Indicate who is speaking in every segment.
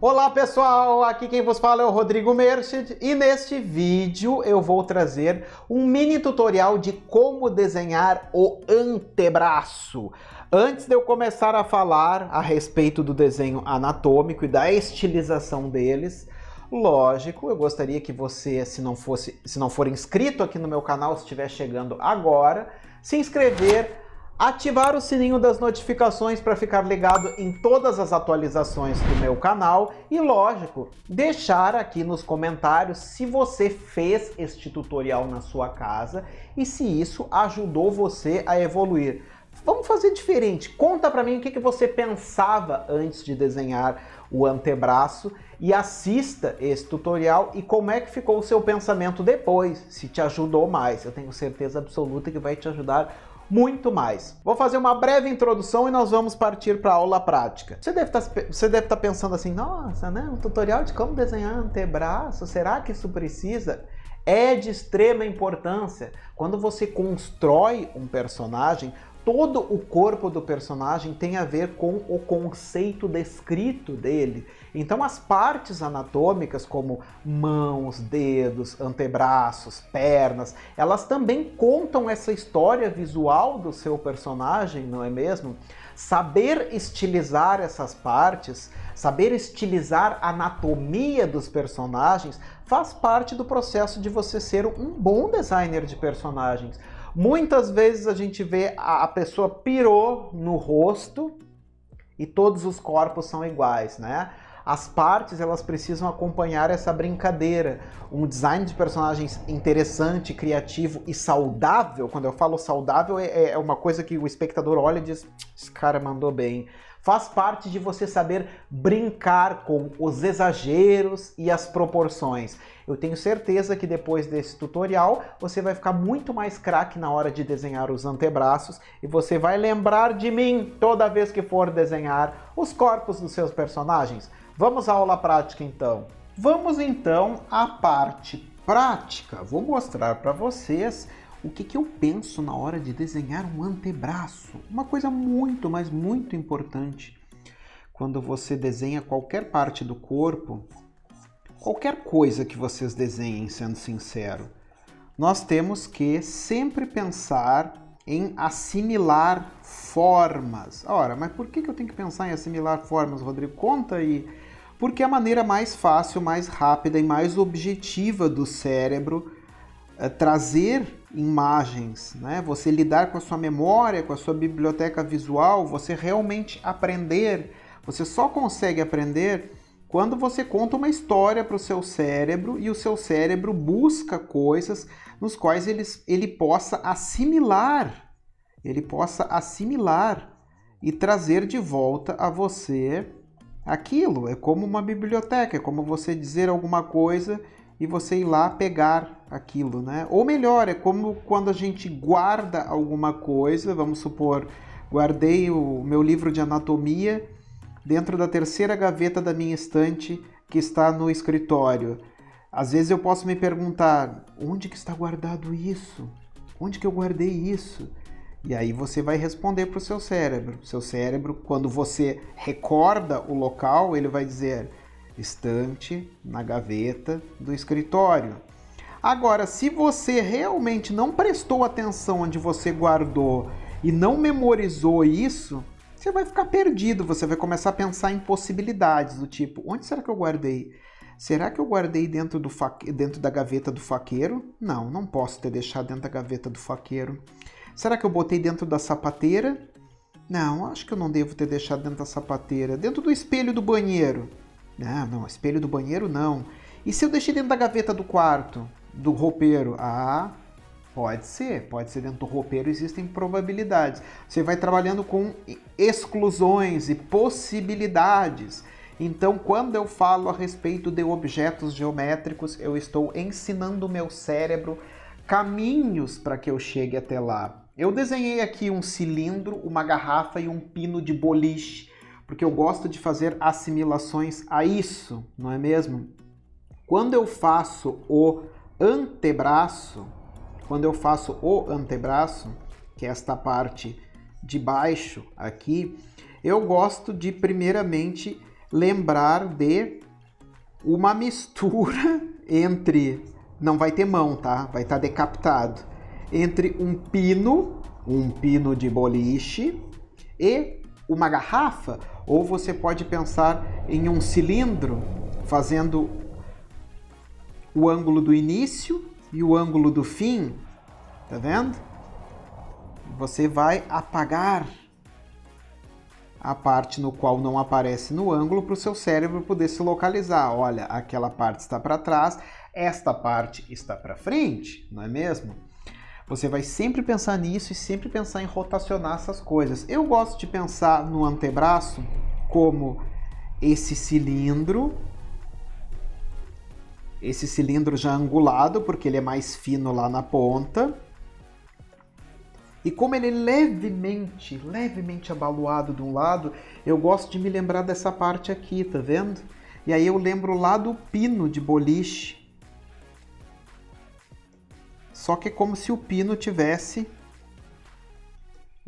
Speaker 1: Olá pessoal, aqui quem vos fala é o Rodrigo Merchant e neste vídeo eu vou trazer um mini tutorial de como desenhar o antebraço. Antes de eu começar a falar a respeito do desenho anatômico e da estilização deles, lógico, eu gostaria que você, se não for inscrito aqui no meu canal, se estiver chegando agora, se inscrever, ativar o sininho das notificações para ficar ligado em todas as atualizações do meu canal e, lógico, deixar aqui nos comentários se você fez este tutorial na sua casa e se isso ajudou você a evoluir. Vamos fazer diferente. Conta para mim o que você pensava antes de desenhar o antebraço e assista esse tutorial e como é que ficou o seu pensamento depois, se te ajudou mais. Eu tenho certeza absoluta que vai te ajudar muito mais. Vou fazer uma breve introdução e nós vamos partir para a aula prática. Você deve estar pensando assim, nossa, né? Um tutorial de como desenhar antebraço, será que isso precisa? É de extrema importância. Quando você constrói um personagem, todo o corpo do personagem tem a ver com o conceito descrito dele. Então as partes anatômicas como mãos, dedos, antebraços, pernas, elas também contam essa história visual do seu personagem, não é mesmo? Saber estilizar essas partes, saber estilizar a anatomia dos personagens faz parte do processo de você ser um bom designer de personagens. Muitas vezes a gente vê a pessoa pirou no rosto e todos os corpos são iguais, né? As partes, elas precisam acompanhar essa brincadeira. Um design de personagens interessante, criativo e saudável, quando eu falo saudável, é uma coisa que o espectador olha e diz, esse cara mandou bem. Faz parte de você saber brincar com os exageros e as proporções. Eu tenho certeza que depois desse tutorial você vai ficar muito mais craque na hora de desenhar os antebraços e você vai lembrar de mim toda vez que for desenhar os corpos dos seus personagens. Vamos à aula prática então. Vamos então à parte prática. Vou mostrar para vocês o que eu penso na hora de desenhar um antebraço. Uma coisa muito, mas muito importante. Quando você desenha qualquer parte do corpo, qualquer coisa que vocês desenhem, sendo sincero, nós temos que sempre pensar em assimilar formas. Ora, mas por que eu tenho que pensar em assimilar formas, Rodrigo? Conta aí. Porque é a maneira mais fácil, mais rápida e mais objetiva do cérebro trazer imagens, né? Você lidar com a sua memória, com a sua biblioteca visual, você realmente aprender. Você só consegue aprender quando você conta uma história para o seu cérebro e o seu cérebro busca coisas nos quais ele possa assimilar. Ele possa assimilar e trazer de volta a você aquilo. É como uma biblioteca, é como você dizer alguma coisa e você ir lá pegar aquilo, né? Ou melhor, é como quando a gente guarda alguma coisa, vamos supor, guardei o meu livro de anatomia dentro da terceira gaveta da minha estante que está no escritório. Às vezes eu posso me perguntar, onde que está guardado isso? Onde que eu guardei isso? E aí você vai responder para o seu cérebro. Seu cérebro, quando você recorda o local, ele vai dizer estante na gaveta do escritório. Agora, se você realmente não prestou atenção onde você guardou e não memorizou isso, você vai ficar perdido, você vai começar a pensar em possibilidades do tipo, onde será que eu guardei? Será que eu guardei dentro da gaveta do faqueiro? Não, não posso ter deixado dentro da gaveta do faqueiro. Será que eu botei dentro da sapateira? Não, acho que eu não devo ter deixado dentro da sapateira. Dentro do espelho do banheiro? Não, espelho do banheiro não. E se eu deixei dentro da gaveta do quarto, do roupeiro? Ah, pode ser dentro do roupeiro, existem probabilidades. Você vai trabalhando com exclusões e possibilidades. Então, quando eu falo a respeito de objetos geométricos, eu estou ensinando o meu cérebro caminhos para que eu chegue até lá. Eu desenhei aqui um cilindro, uma garrafa e um pino de boliche, porque eu gosto de fazer assimilações a isso, não é mesmo? Quando eu faço o antebraço, que é esta parte de baixo aqui, eu gosto de primeiramente lembrar de uma mistura entre... Não vai ter mão, tá? Vai estar decapitado. Entre um pino de boliche e uma garrafa. Ou você pode pensar em um cilindro, fazendo o ângulo do início e o ângulo do fim. Tá vendo? Você vai apagar a parte no qual não aparece no ângulo para o seu cérebro poder se localizar. Olha, aquela parte está para trás, esta parte está para frente, não é mesmo? Você vai sempre pensar nisso e sempre pensar em rotacionar essas coisas. Eu gosto de pensar no antebraço como esse cilindro já angulado, porque ele é mais fino lá na ponta. E como ele é levemente abaloado de um lado, eu gosto de me lembrar dessa parte aqui, tá vendo? E aí eu lembro lá do pino de boliche. Só que é como se o pino tivesse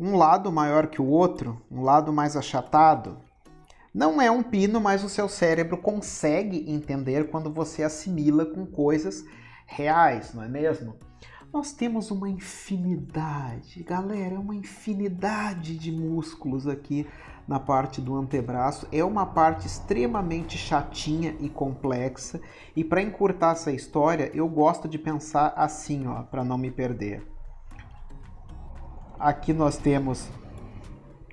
Speaker 1: um lado maior que o outro, um lado mais achatado. Não é um pino, mas o seu cérebro consegue entender quando você assimila com coisas reais, não é mesmo? Nós temos uma infinidade, galera, uma infinidade de músculos aqui na parte do antebraço. É uma parte extremamente chatinha e complexa. E para encurtar essa história, eu gosto de pensar assim, ó, para não me perder. Aqui nós temos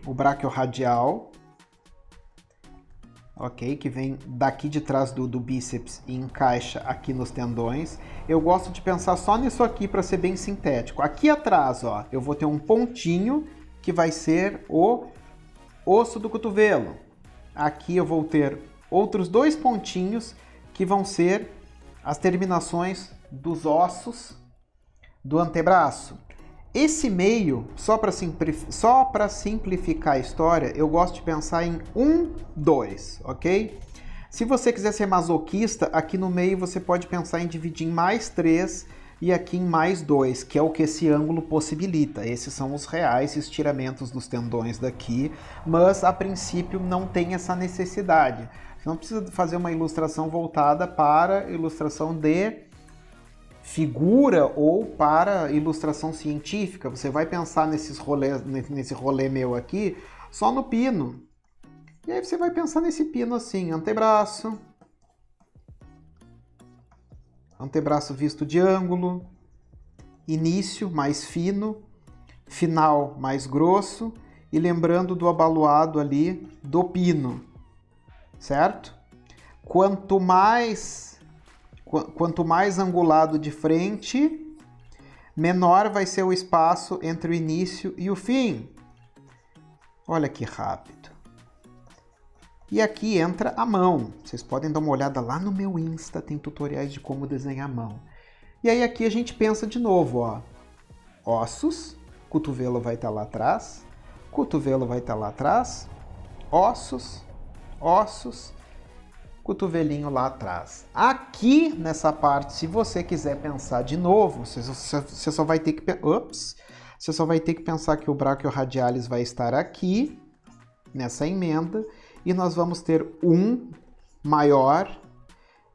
Speaker 1: o braquiorradial, ok? Que vem daqui de trás do bíceps e encaixa aqui nos tendões. Eu gosto de pensar só nisso aqui para ser bem sintético. Aqui atrás, ó, eu vou ter um pontinho que vai ser o osso do cotovelo. Aqui eu vou ter outros dois pontinhos que vão ser as terminações dos ossos do antebraço. Esse meio, só para simplificar a história, eu gosto de pensar em 1, 2, ok? Se você quiser ser masoquista, aqui no meio você pode pensar em dividir em mais 3 e aqui em mais 2, que é o que esse ângulo possibilita. Esses são os reais estiramentos dos tendões daqui, mas a princípio não tem essa necessidade. Você não precisa fazer uma ilustração voltada para ilustração de figura ou para ilustração científica. Você vai pensar nesse rolê meu aqui só no pino. E aí você vai pensar nesse pino assim, antebraço visto de ângulo, início mais fino, final mais grosso e lembrando do abaloado ali do pino, certo? Quanto mais angulado de frente, menor vai ser o espaço entre o início e o fim. Olha que rápido. E aqui entra a mão. Vocês podem dar uma olhada lá no meu Insta, tem tutoriais de como desenhar a mão. E aí aqui a gente pensa de novo, ó. Ossos, cotovelo vai estar lá atrás, cotovelo vai estar lá atrás, ossos, cotovelinho lá atrás. Aqui nessa parte, se você quiser pensar de novo, você só vai ter que você só vai ter que pensar que o braquiorradialis vai estar aqui nessa emenda e nós vamos ter um maior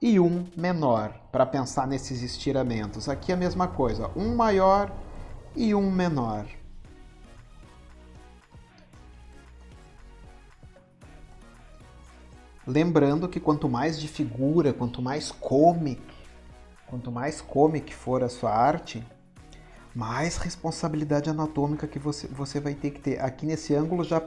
Speaker 1: e um menor para pensar nesses estiramentos. Aqui é a mesma coisa, um maior e um menor. Lembrando que quanto mais de figura, quanto mais comic for a sua arte, mais responsabilidade anatômica que você vai ter que ter. Aqui nesse ângulo já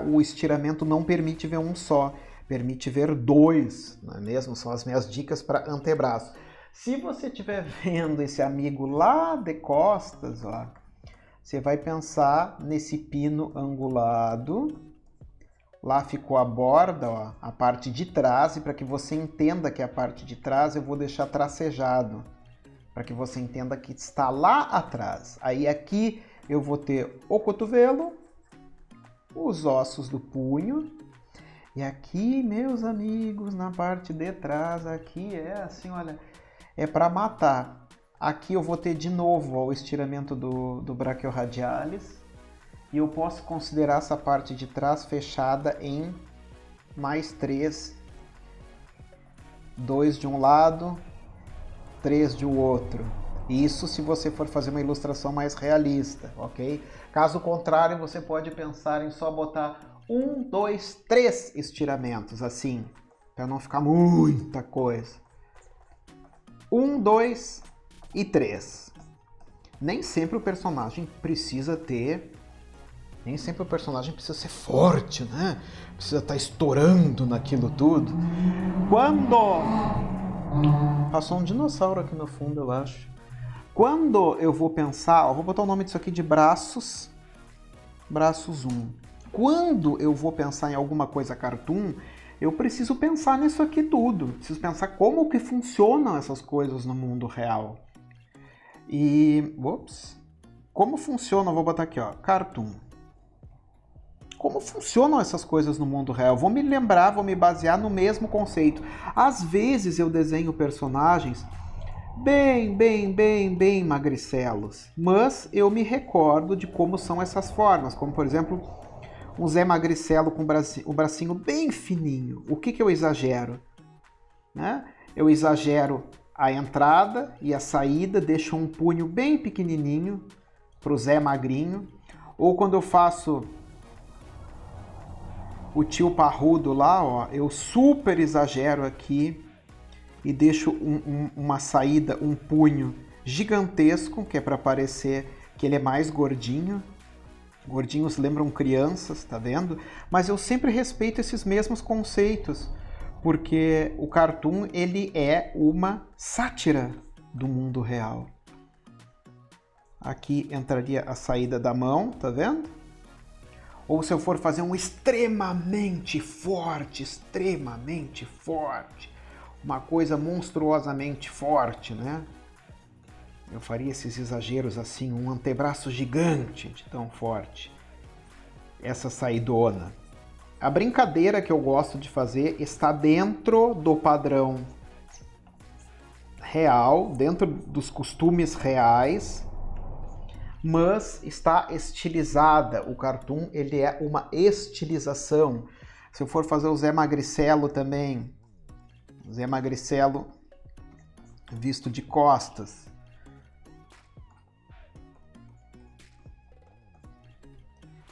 Speaker 1: o estiramento não permite ver um só, permite ver 2, não é mesmo? São as minhas dicas para antebraço. Se você estiver vendo esse amigo lá de costas, ó, você vai pensar nesse pino angulado. Lá ficou a borda, ó, a parte de trás, e para que você entenda que é a parte de trás, eu vou deixar tracejado, para que você entenda que está lá atrás. Aí aqui eu vou ter o cotovelo, os ossos do punho, e aqui, meus amigos, na parte de trás, aqui é assim, olha, é para matar. Aqui eu vou ter de novo ó, o estiramento do braquiorradialis, e eu posso considerar essa parte de trás fechada em mais 3, 2 de um lado, 3 de outro. Isso se você for fazer uma ilustração mais realista, ok? Caso contrário, você pode pensar em só botar 1, 2, 3 estiramentos, assim, para não ficar muita coisa. 1, 2 e 3. Nem sempre o personagem precisa ter... Nem sempre o personagem precisa ser forte, né? Precisa estar estourando naquilo tudo. Quando... Passou um dinossauro aqui no fundo, eu acho. Quando eu vou pensar... Ó, vou botar o nome disso aqui de braços. Braços 1. Quando eu vou pensar em alguma coisa cartoon, eu preciso pensar nisso aqui tudo. Preciso pensar como que funcionam essas coisas no mundo real. E... Ops. Como funciona... Vou botar aqui, ó. Cartoon. Como funcionam essas coisas no mundo real? Vou me lembrar, vou me basear no mesmo conceito. Às vezes eu desenho personagens bem magricelos, mas eu me recordo de como são essas formas, como por exemplo, um Zé Magricelo com o bracinho bem fininho. O que eu exagero? Né? Eu exagero a entrada e a saída, deixo um punho bem pequenininho para o Zé Magrinho. Ou quando eu faço o tio parrudo lá, ó, eu super exagero aqui e deixo uma saída, um punho gigantesco, que é para parecer que ele é mais gordinho. Gordinhos lembram crianças, tá vendo? Mas eu sempre respeito esses mesmos conceitos, porque o cartoon ele é uma sátira do mundo real. Aqui entraria a saída da mão, tá vendo? Ou se eu for fazer um extremamente forte, uma coisa monstruosamente forte, né? Eu faria esses exageros assim, um antebraço gigante de tão forte. Essa saidona. A brincadeira que eu gosto de fazer está dentro do padrão real, dentro dos costumes reais, mas está estilizada. O cartoon, ele é uma estilização. Se eu for fazer o Zé Magricelo também, Zé Magricelo visto de costas.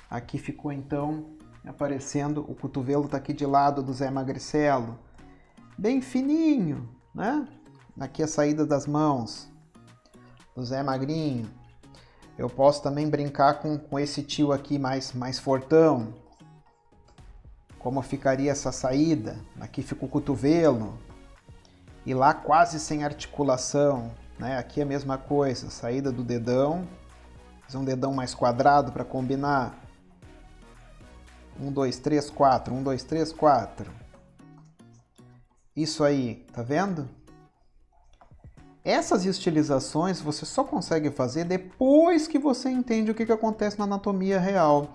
Speaker 1: Aqui ficou então aparecendo, o cotovelo está aqui de lado do Zé Magricelo. Bem fininho, né? Aqui a saída das mãos do Zé Magrinho. Eu posso também brincar com esse tio aqui mais fortão. Como ficaria essa saída? Aqui fica o cotovelo. E lá quase sem articulação, né? Aqui é a mesma coisa, saída do dedão. Fazer um dedão mais quadrado para combinar. 1, 2, 3, 4. 1, 2, 3, 4. Isso aí, tá vendo? Essas estilizações você só consegue fazer depois que você entende o que acontece na anatomia real.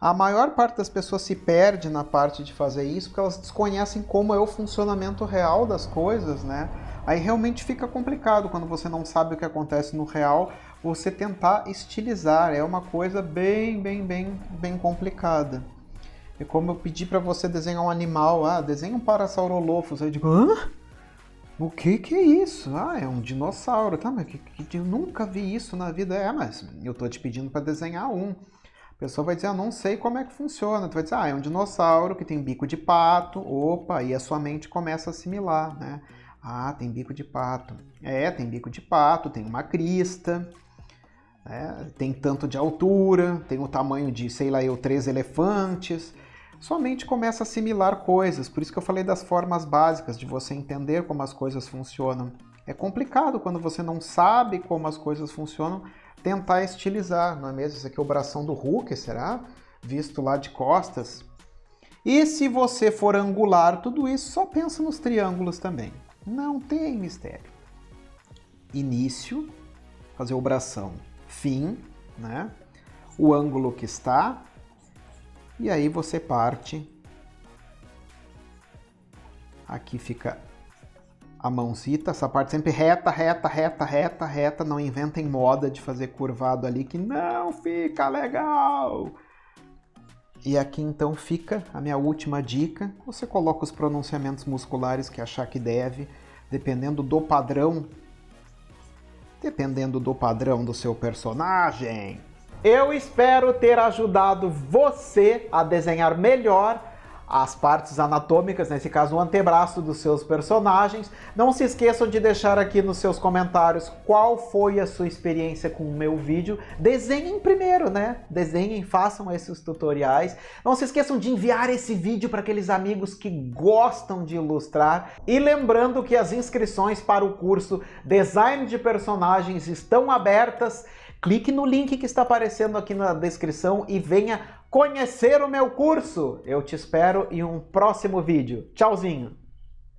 Speaker 1: A maior parte das pessoas se perde na parte de fazer isso porque elas desconhecem como é o funcionamento real das coisas, né? Aí realmente fica complicado quando você não sabe o que acontece no real, você tentar estilizar. É uma coisa bem complicada. É como eu pedi para você desenhar um animal, desenha um Parasaurolophus. Aí eu digo, hã? O que é isso? É um dinossauro. Tá, mas eu nunca vi isso na vida. Mas eu tô te pedindo para desenhar um. A pessoa vai dizer, não sei como é que funciona. Tu vai dizer, é um dinossauro que tem bico de pato. Opa, e a sua mente começa a assimilar, né? Tem bico de pato. Tem bico de pato, tem uma crista, tem tanto de altura, tem o tamanho de, 3 elefantes. Sua mente começa a assimilar coisas. Por isso que eu falei das formas básicas, de você entender como as coisas funcionam. É complicado quando você não sabe como as coisas funcionam, tentar estilizar, não é mesmo? Esse aqui é o bração do Hulk, será? Visto lá de costas. E se você for angular tudo isso, só pensa nos triângulos também. Não tem mistério. Início, fazer o bração. Fim, né? O ângulo que está. E aí você parte. Aqui fica a mãozita, essa parte sempre reta. Não inventem moda de fazer curvado ali que não fica legal. E aqui então fica a minha última dica. Você coloca os pronunciamentos musculares que achar que deve, dependendo do padrão do seu personagem. Eu espero ter ajudado você a desenhar melhor as partes anatômicas, nesse caso o antebraço dos seus personagens. Não se esqueçam de deixar aqui nos seus comentários qual foi a sua experiência com o meu vídeo. Desenhem primeiro, né? Desenhem, façam esses tutoriais. Não se esqueçam de enviar esse vídeo para aqueles amigos que gostam de ilustrar. E lembrando que as inscrições para o curso Design de Personagens estão abertas. Clique no link que está aparecendo aqui na descrição e venha conhecer o meu curso. Eu te espero em um próximo vídeo. Tchauzinho!